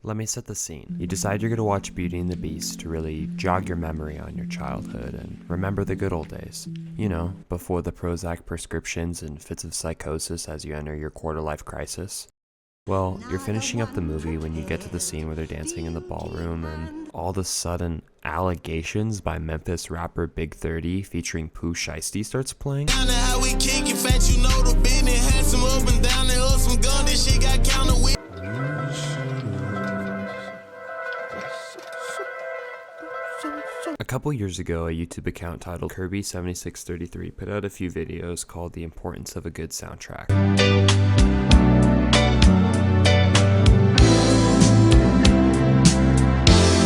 Let me set the scene. You decide you're going to watch Beauty and the Beast to really jog your memory on your childhood and remember the good old days. You know, before the Prozac prescriptions and fits of psychosis as you enter your quarter-life crisis. Well, you're finishing up the movie when you get to the scene where they're dancing in the ballroom and all of a sudden, Allegations by Memphis rapper Big 30 featuring Pooh Shiesty starts playing. A couple years ago, a YouTube account titled Kirby7633 put out a few videos called The Importance of a Good Soundtrack.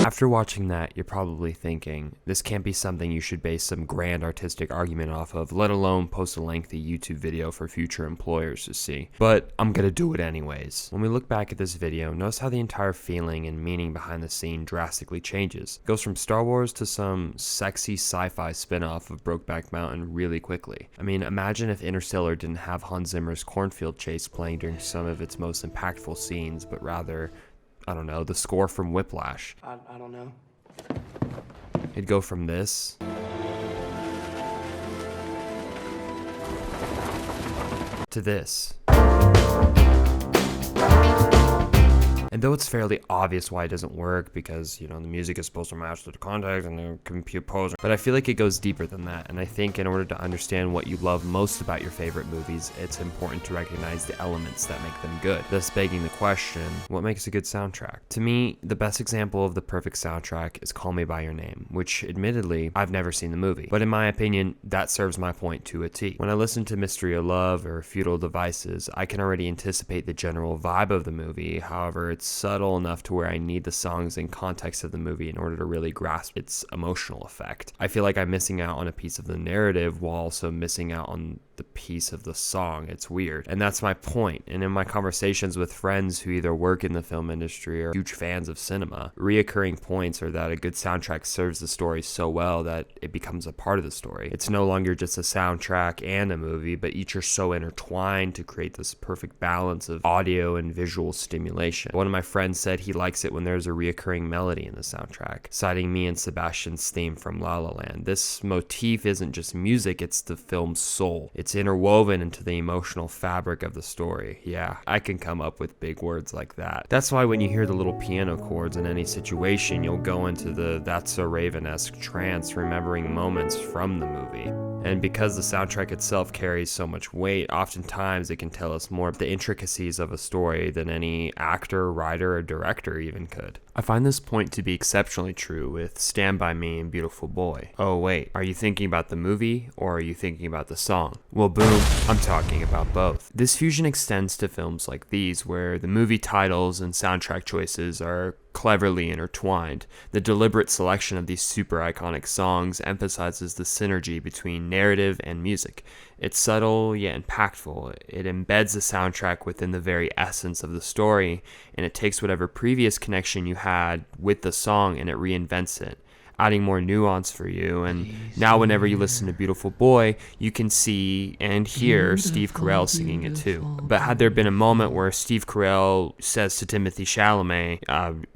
After watching that, you're probably thinking, this can't be something you should base some grand artistic argument off of, let alone post a lengthy YouTube video for future employers to see. But I'm gonna do it anyways. When we look back at this video, notice how the entire feeling and meaning behind the scene drastically changes. It goes from Star Wars to some sexy sci-fi spin-off of Brokeback Mountain really quickly. I mean, imagine if Interstellar didn't have Hans Zimmer's cornfield chase playing during some of its most impactful scenes, but rather, I don't know, the score from Whiplash. I don't know. It'd go from this to this. And though it's fairly obvious why it doesn't work, because, you know, the music is supposed to match the context and the compose, but I feel like it goes deeper than that. And I think in order to understand what you love most about your favorite movies, it's important to recognize the elements that make them good. Thus begging the question, what makes a good soundtrack? To me, the best example of the perfect soundtrack is Call Me By Your Name, which admittedly, I've never seen the movie. But in my opinion, that serves my point to a T. When I listen to Mystery of Love or Futile Devices, I can already anticipate the general vibe of the movie. However, it's subtle enough to where I need the songs in context of the movie in order to really grasp its emotional effect. I feel like I'm missing out on a piece of the narrative while also missing out on the piece of the song. It's weird. And that's my point. And in my conversations with friends who either work in the film industry or huge fans of cinema, reoccurring points are that a good soundtrack serves the story so well that it becomes a part of the story. It's no longer just a soundtrack and a movie, but each are so intertwined to create this perfect balance of audio and visual stimulation. One of my friends said he likes it when there's a reoccurring melody in the soundtrack, citing me and Sebastian's theme from La La Land. This motif isn't just music, it's the film's soul. It's interwoven into the emotional fabric of the story. Yeah, I can come up with big words like that. That's why when you hear the little piano chords in any situation, you'll go into the That's So Raven-esque trance, remembering moments from the movie. And because the soundtrack itself carries so much weight, oftentimes it can tell us more of the intricacies of a story than any actor, writer, or director even could. I find this point to be exceptionally true with Stand By Me and Beautiful Boy. Oh wait, are you thinking about the movie or are you thinking about the song? Well boom, I'm talking about both. This fusion extends to films like these where the movie titles and soundtrack choices are cleverly intertwined. The deliberate selection of these super iconic songs emphasizes the synergy between narrative and music. It's subtle yet impactful. It embeds the soundtrack within the very essence of the story, and it takes whatever previous connection you had with the song and it reinvents it, adding more nuance for you. And now whenever you listen to Beautiful Boy, you can see and hear Steve Carell singing it too. But had there been a moment where Steve Carell says to Timothy Chalamet,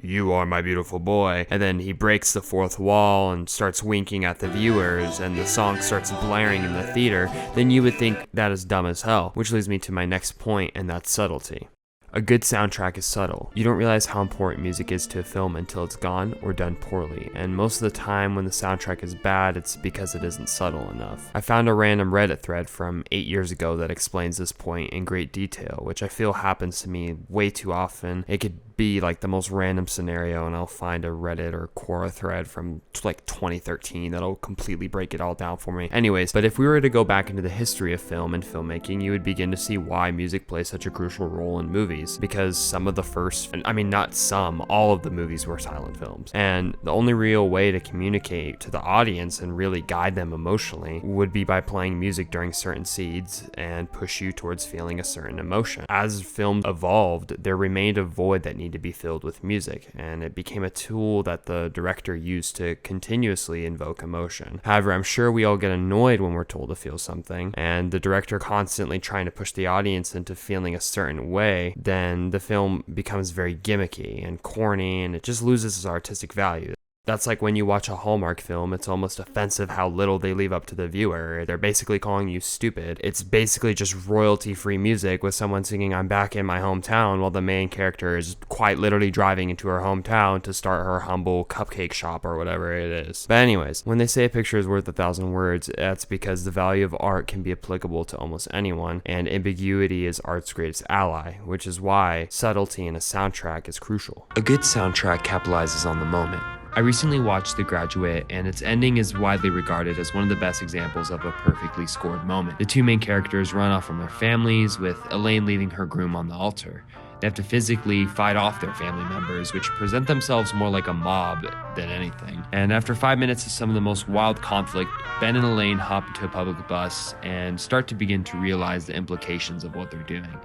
you are my beautiful boy, and then he breaks the fourth wall and starts winking at the viewers and the song starts blaring in the theater, then you would think that is dumb as hell. Which leads me to my next point, and that's subtlety. A good soundtrack is subtle. You don't realize how important music is to a film until it's gone or done poorly, and most of the time when the soundtrack is bad, it's because it isn't subtle enough. I found a random Reddit thread from 8 years ago that explains this point in great detail, which I feel happens to me way too often. It could be like the most random scenario and I'll find a Reddit or Quora thread from like 2013 that'll completely break it all down for me. Anyways, but if we were to go back into the history of film and filmmaking, you would begin to see why music plays such a crucial role in movies, because some of the first, I mean not some, all of the movies were silent films. And the only real way to communicate to the audience and really guide them emotionally would be by playing music during certain scenes and push you towards feeling a certain emotion. As film evolved, there remained a void that needed need to be filled with music, and it became a tool that the director used to continuously invoke emotion. However, I'm sure we all get annoyed when we're told to feel something, and the director constantly trying to push the audience into feeling a certain way, then the film becomes very gimmicky and corny, and it just loses its artistic value. That's like when you watch a Hallmark film, it's almost offensive how little they leave up to the viewer. They're basically calling you stupid. It's basically just royalty-free music with someone singing "I'm back in my hometown" while the main character is quite literally driving into her hometown to start her humble cupcake shop or whatever it is. But anyways, when they say a picture is worth 1,000 words, that's because the value of art can be applicable to almost anyone, and ambiguity is art's greatest ally, which is why subtlety in a soundtrack is crucial. A good soundtrack capitalizes on the moment. I recently watched The Graduate, and its ending is widely regarded as one of the best examples of a perfectly scored moment. The two main characters run off from their families, with Elaine leaving her groom on the altar. They have to physically fight off their family members, which present themselves more like a mob than anything. And after 5 minutes of some of the most wild conflict, Ben and Elaine hop into a public bus and start to begin to realize the implications of what they're doing.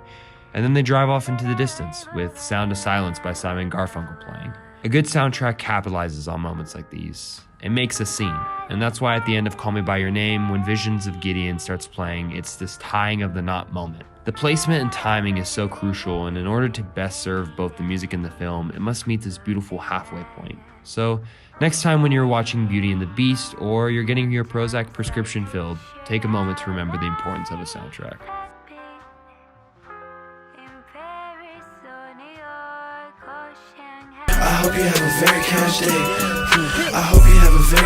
And then they drive off into the distance, with Sound of Silence by Simon Garfunkel playing. A good soundtrack capitalizes on moments like these. It makes a scene, and that's why at the end of Call Me By Your Name, when Visions of Gideon starts playing, it's this tying of the knot moment. The placement and timing is so crucial, and in order to best serve both the music and the film, it must meet this beautiful halfway point. So, next time when you're watching Beauty and the Beast, or you're getting your Prozac prescription filled, take a moment to remember the importance of a soundtrack. I hope you have a very cash day. I hope you have a very